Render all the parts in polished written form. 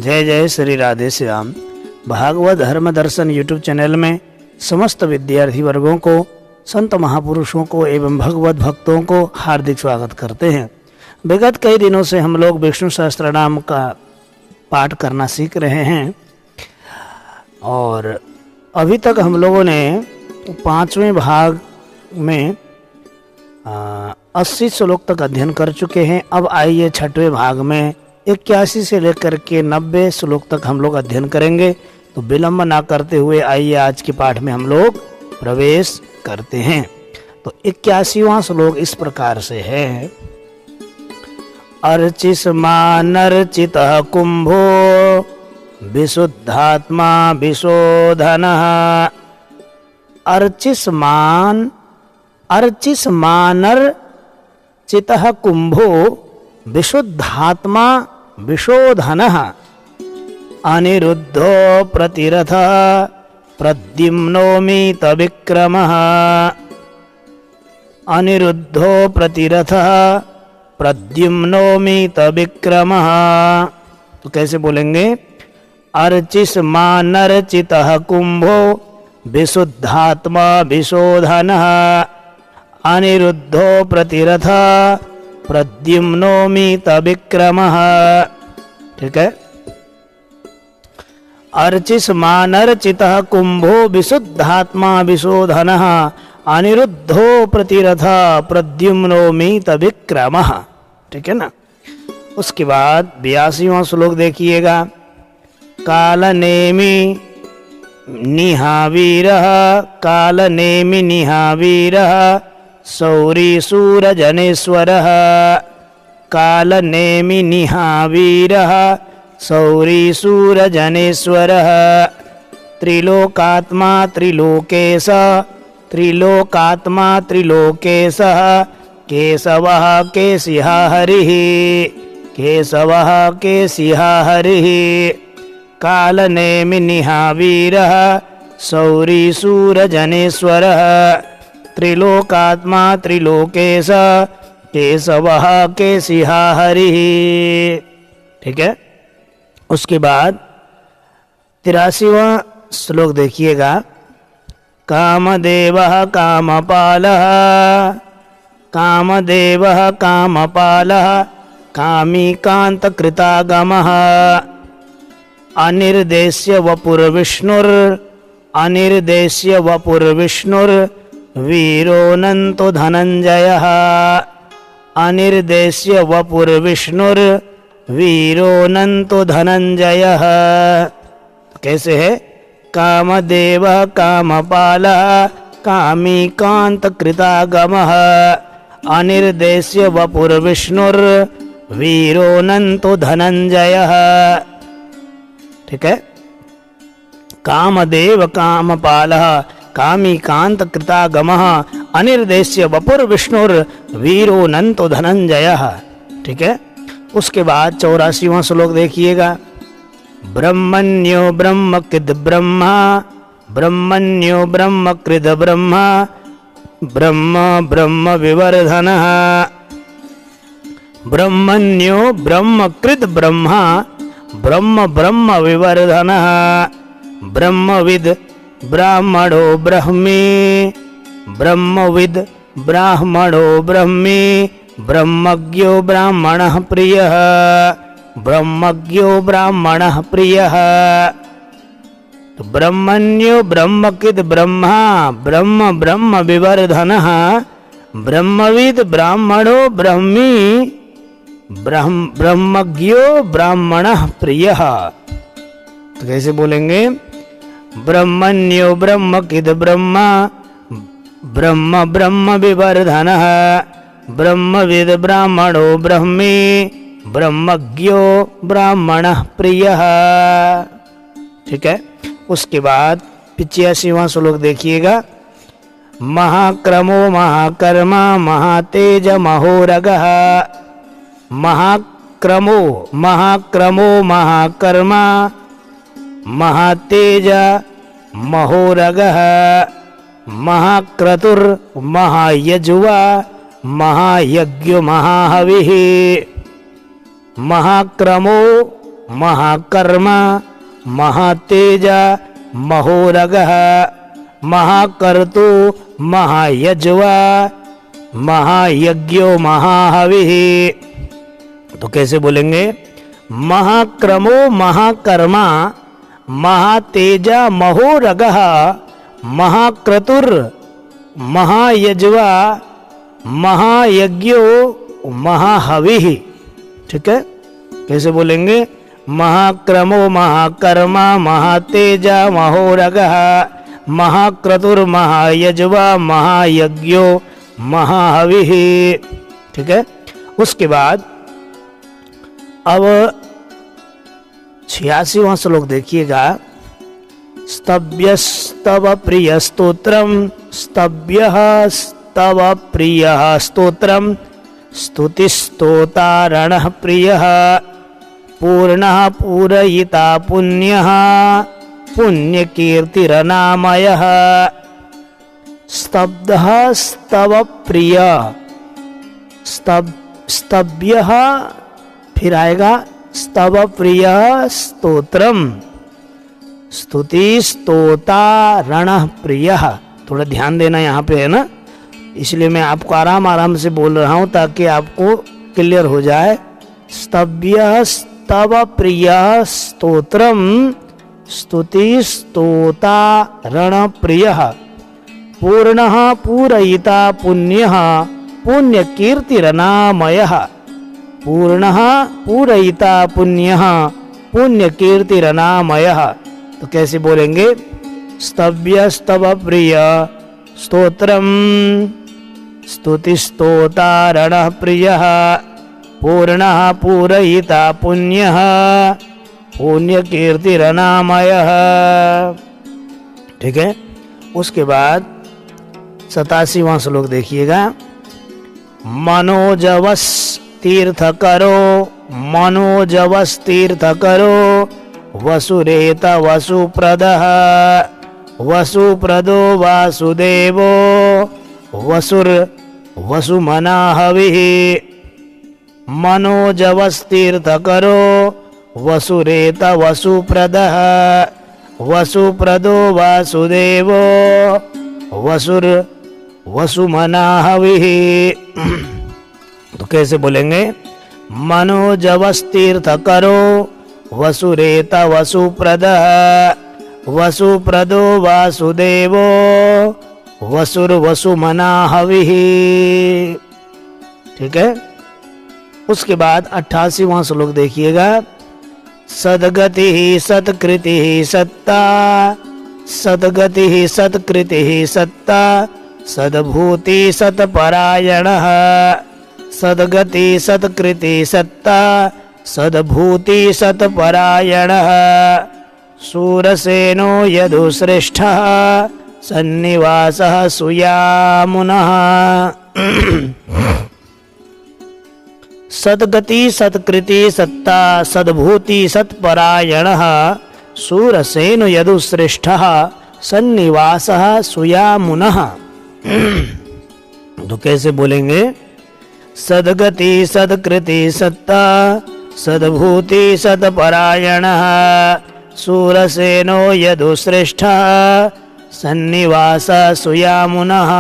जय जय श्री राधे श्याम। भागवत धर्म दर्शन यूट्यूब चैनल में समस्त विद्यार्थी वर्गों को, संत महापुरुषों को एवं भगवत भक्तों को हार्दिक स्वागत करते हैं। विगत कई दिनों से हम लोग विष्णु सहस्त्रनाम का पाठ करना सीख रहे हैं और अभी तक हम लोगों ने 5वें भाग में 80 श्लोक तक अध्ययन कर चुके हैं। अब आइए 6वें भाग में 81 से लेकर के 90 श्लोक तक हम लोग अध्ययन करेंगे। तो विलंब ना करते हुए आइए आज के पाठ में हम लोग प्रवेश करते हैं। तो 81वां श्लोक इस प्रकार से है। अर्चिस्मानर्चितः कुंभो विशुद्धात्मा विशोधनः। अर्चिस्मानर्चितः कुंभो विशुद्धात्मा विशोधनः। अनिरुद्धो प्रतिरथः प्रद्युम्नोमीत विक्रमः। अनिरुद्धो प्रतिरथः प्रद्युम्नोमीत विक्रमः। तो कैसे बोलेंगे? अर्चिस्मानर्चितः कुंभो विशुद्धात्मा विशोधनः। अनिरुद्धो प्रतिरथः प्रद्युम्नोमीत विक्रमः। ठीक है। अर्चिस्मानर्चितः कुंभो विशुद्धात्मा विशोधनः। अनिरुद्धो प्रतिरथः प्रद्युम्नोमीत विक्रमः। ठीक है ना। उसके बाद 82वां श्लोक देखिएगा। कालनेमि निहावीरः कालनेमि निहावीरः शौरीशूरजनेश्वरः। कालनेमि निहावीरः शौरीशूरजनेश्वरः। त्रिलोकात्मा त्रिलोकेश त्रिलोकात्मा त्रिलोकेशः। केशवः केशिहा हरिः केशवः केशिहा हरिः। कालनेमि निहावीरः शौरीशूरजनेश्वरः। त्रिलोकात्मा त्रिलोकेश केशवः केशिहा हरिः। ठीक है। उसके बाद 83वां श्लोक देखिएगा। कामदेवः कामपालः कामदेवः कामपालः कामीकान्तकृतागमः। अनिर्देश्य वपुर्विष्णुर् अनिर्देश्य वपुर्विष्णुर् वीरोऽनन्तो धनञ्जयः। अनिर्देश्य वपुर्विष्णुर् वीरोऽनन्तो धनञ्जयः। कैसे है? कामदेवः कामपालः कामीकान्तकृतागमः। अनिर्देश्य वपुर्विष्णुर् वीरोऽनन्तो धनञ्जयः। ठीक है। कामदेव कामपालः कामीकान्तकृतागमः अनिर्देश्य वपुर्विष्णुर् वीरोऽनन्तो धनञ्जयः। ठीक है। उसके बाद 84वां श्लोक देखिएगा। ब्रह्मण्यो ब्रह्मकृद् ब्रह्मा ब्रह्मण्यो ब्रह्मकृद् ब्रह्मा ब्रह्म ब्रह्म विवर्धनः। ब्रह्मण्यो ब्रह्मकृद् ब्रह्मा ब्रह्म ब्रह्म विवर्धनः। ब्रह्मविद् ब्राह्मणो ब्रह्मी ब्रह्मविद् ब्राह्मणो ब्रह्मी ब्रह्मज्ञो ब्राह्मणः प्रियः ब्रह्मज्ञो ब्राह्मणः प्रियः। ब्रह्मण्यो ब्रह्मकृद् ब्रह्मा ब्रह्म ब्रह्म विवर्धनः। ब्रह्मविद् ब्राह्मणो ब्रह्मी ब्रह्मज्ञो ब्राह्मणः प्रियः। तो कैसे बोलेंगे? ब्रह्मण्यो ब्रह्मकृद् ब्रह्मा ब्रह्म ब्रह्म विवर्धनः। ब्रह्मविद् ब्राह्मणो ब्रह्मी ब्रह्मज्ञो ब्राह्मणः प्रियः। ठीक है। उसके बाद 85वां श्लोक देखिएगा। महाक्रमो महाकर्मा महातेज महोरगः। महाक्रमो महाक्रमो महाकर्मा महातेज महोरगः। महाक्रतुर् महायजुवा महायज्ञो महाहविः। महाक्रमो महाकर्मा महातेजा महोरगः महाकर्तु महायज्वा महायज्ञो महाहविः। तो कैसे बोलेंगे? महाक्रमो महाकर्मा महातेजा महोरगः महाक्रतुर महायज्वा महायज्ञो महाहविः। ठीक है, कैसे बोलेंगे? महाक्रमो महाकर्मा महातेजा महोरगः महाक्रतुर महायज्वा महायज्ञो महाहविः। ठीक है, उसके बाद अब 86वां श्लोक देखिएगा। स्तव्यस्तव प्रिय स्तोत्रम स्तव्यः स्तव प्रिय स्तोत्रम स्तुतिस्तोतारणः प्रियः पूर्णः पूरयिता पुण्यः पुण्यकीर्तिरनामयः। स्तब्धः स्तव प्रिय स्तव्यः फिर आएगा स्तव प्रिय स्तोत्रम स्तुति स्तोता रणः प्रियः। थोड़ा ध्यान देना यहाँ पे है ना, इसलिए मैं आपको आराम आराम से बोल रहा हूँ ताकि आपको क्लियर हो जाए। स्तव्य स्तव प्रिय स्तोत्रम स्तुति स्तोता रण प्रियः पूर्णः पूरयिता पुण्यः पुण्यकीर्तिरनामयः। पूर्णः पूरयिता पुण्यः पुण्यकीर्तिरनामयः। तो कैसे बोलेंगे? स्तव्य स्तव प्रिय स्तोत्रम स्तुतिस्तोतारणः प्रियः पूर्णः पूरयिता पुण्यः पुण्यकीर्तिरनामयः। ठीक है, उसके बाद 87वां श्लोक देखिएगा। मनोजवस तीर्थ करो मनोजवस तीर्थ करो वसुरेत वसुप्रदः वसुप्रदो वासुदेवो वसुर वसुमनाहविः। मनोजवस तीर्थ करो वसुरेत वसुप्रदः वसुप्रदो वासुदेवो वसुर वसुमनाहविः। तो कैसे बोलेंगे? मनोजवस तीर्थ करो वसुरेत वसुप्रदः वसुप्रदो वासुदेवो वसुर वसुमनाहविः। ठीक है, उसके बाद 88वां श्लोक देखिएगा। सद्गति सत्कृति सत्ता सद्गति सत्कृति सत्ता सद्भूति सत्परायणः सद्गति सत्कृति सत्ता सद्भूति सत्परायणः शूरसेनो यदुश्रेष्ठः सन्निवासः सुयामुनः। सद्गति सत्कृति सत्ता सद्भूति सत्परायणः शूरसेनो यदुश्रेष्ठः सन्निवासः सुयामुनः। तो कैसे बोलेंगे? सद्गति सत्कृति सत्ता सद्भूति सत्परायणः शूरसेनो यदुश्रेष्ठः सन्निवासः सुयामुनः।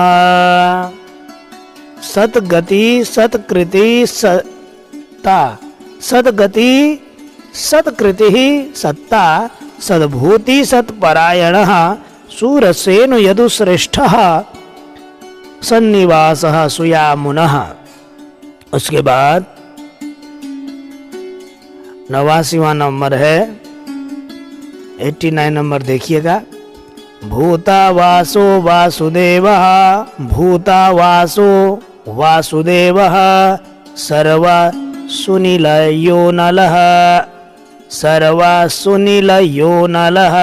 सद्गति सत्कृति सत्ता सद्गति सत्कृति सत्ता सद्भूति सत्परायणः शूरसेनो यदुश्रेष्ठः सन्निवासः सुयामुनः। उसके बाद 89वां नंबर है, 89 नंबर देखिएगा। भूतावासो वासुदेवः भूतावासो वासुदेवः सर्वा सुनिलयो नलः सर्वा सुनिलयो नलः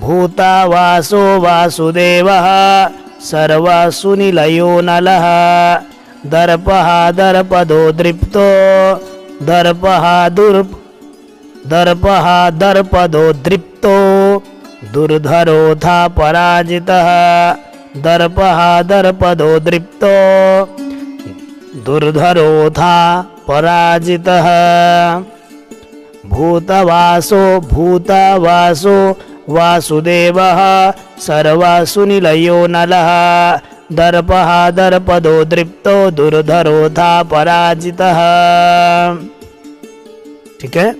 भूतावासो वासुदेवः सर्वा सुनिलयो नलः दर्पः दर्पदो दृप्तो दर्पः दर्पदो दृप्तो दुर्धरोथा पराजितः दर्पः दर्पदो दृप्तो दुर्धरोथा पराजितः भूतवासो भूतवासो वासुदेवः सर्वासु निलयो नलः दर्पः दर्पदो दृप्तो दुर्धरो था पराजितः। ठीक है,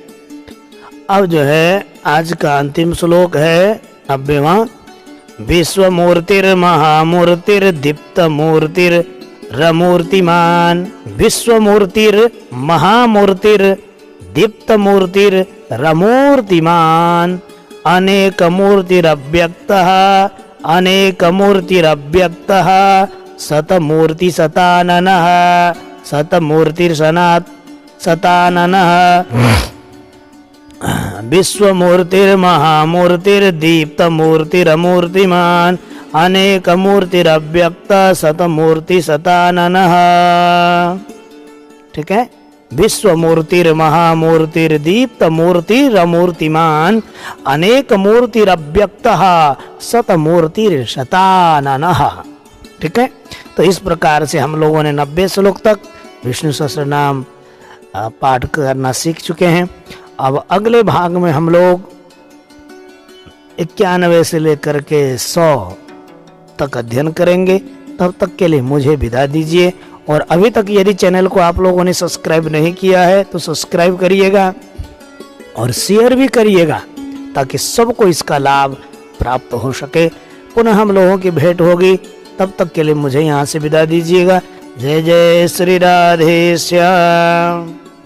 अब जो है आज का अंतिम श्लोक है 90वां। विश्वमूर्तिर्महामूर्तिर्दीप्तमूर्तिर्रमूर्तिमान् विश्वमूर्तिर्महामूर्तिर्दीप्तमूर्तिर्रमूर्तिमान् अनेकमूर्तिरव्यक्तः अनेकमूर्तिरव्यक्तः शतमूर्तिशताननः शतमूर्तिर्शताननः विश्वमूर्तिर्महामूर्तिर्दीप्तमूर्तिरमूर्तिमान् अनेकमूर्तिरव्यक्त शतमूर्तिशताननः। ठीक है, विश्वमूर्तिर्महामूर्तिर्दीप्तमूर्तिरमूर्तिमान् अनेकमूर्तिरव्यक्तः शतमूर्तिर्शताननः। ठीक है, तो इस प्रकार से हम लोगों ने 90 श्लोक तक विष्णु सहस्त्र नाम पाठ करना सीख चुके हैं। अब अगले भाग में हम लोग 91 से लेकर के 100 तक अध्ययन करेंगे। तब तक के लिए मुझे विदा दीजिए, और अभी तक यदि चैनल को आप लोगों ने सब्सक्राइब नहीं किया है तो सब्सक्राइब करिएगा और शेयर भी करिएगा ताकि सबको इसका लाभ प्राप्त हो सके। पुनः हम लोगों की भेंट होगी, तब तक के लिए मुझे यहाँ से विदा दीजिएगा। जय जय श्री राधे श्याम।